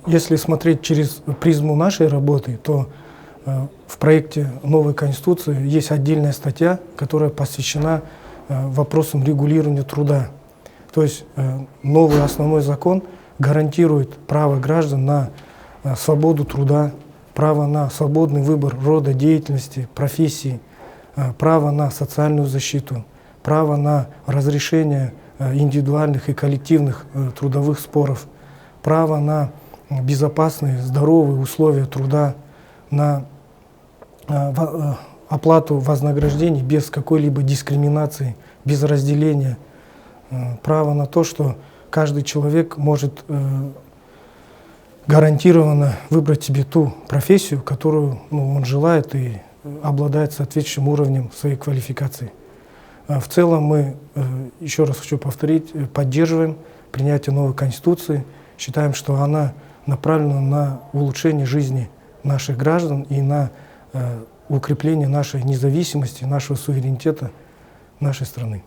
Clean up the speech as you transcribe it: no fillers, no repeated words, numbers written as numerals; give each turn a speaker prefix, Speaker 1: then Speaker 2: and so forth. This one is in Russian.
Speaker 1: Если смотреть через призму нашей работы, то в проекте новой Конституции есть отдельная статья, которая посвящена вопросам регулирования труда. То есть новый основной закон гарантирует право граждан на свободу труда, право на свободный выбор рода деятельности, профессии, право на социальную защиту, право на разрешение индивидуальных и коллективных трудовых споров, право на безопасные, здоровые условия труда, на оплату вознаграждений без какой-либо дискриминации, без разделения, право на то, что каждый человек может гарантированно выбрать себе ту профессию, которую он желает и обладает соответствующим уровнем своей квалификации. В целом мы, еще раз хочу повторить, поддерживаем принятие новой Конституции, считаем, что она направлена на улучшение жизни наших граждан и на укрепление нашей независимости, нашего суверенитета нашей страны.